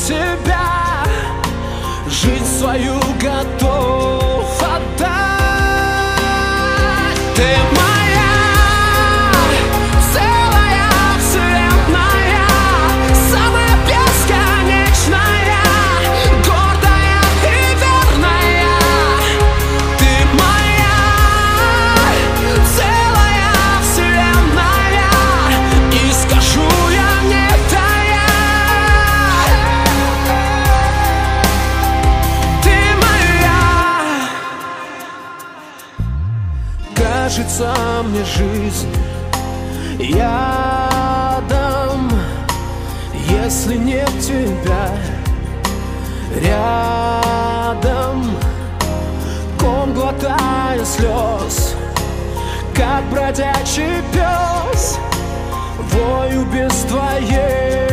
тебя жизнь свою готов отдать. Ты моя целая вселенная, самая бесконечная, гордая и верная. Ты моя целая вселенная, и скажу я не тая. Ты моя. Кажется мне жизнь ядом, если нет тебя рядом. Ком глотая слез, как бродячий пес, вою без твоей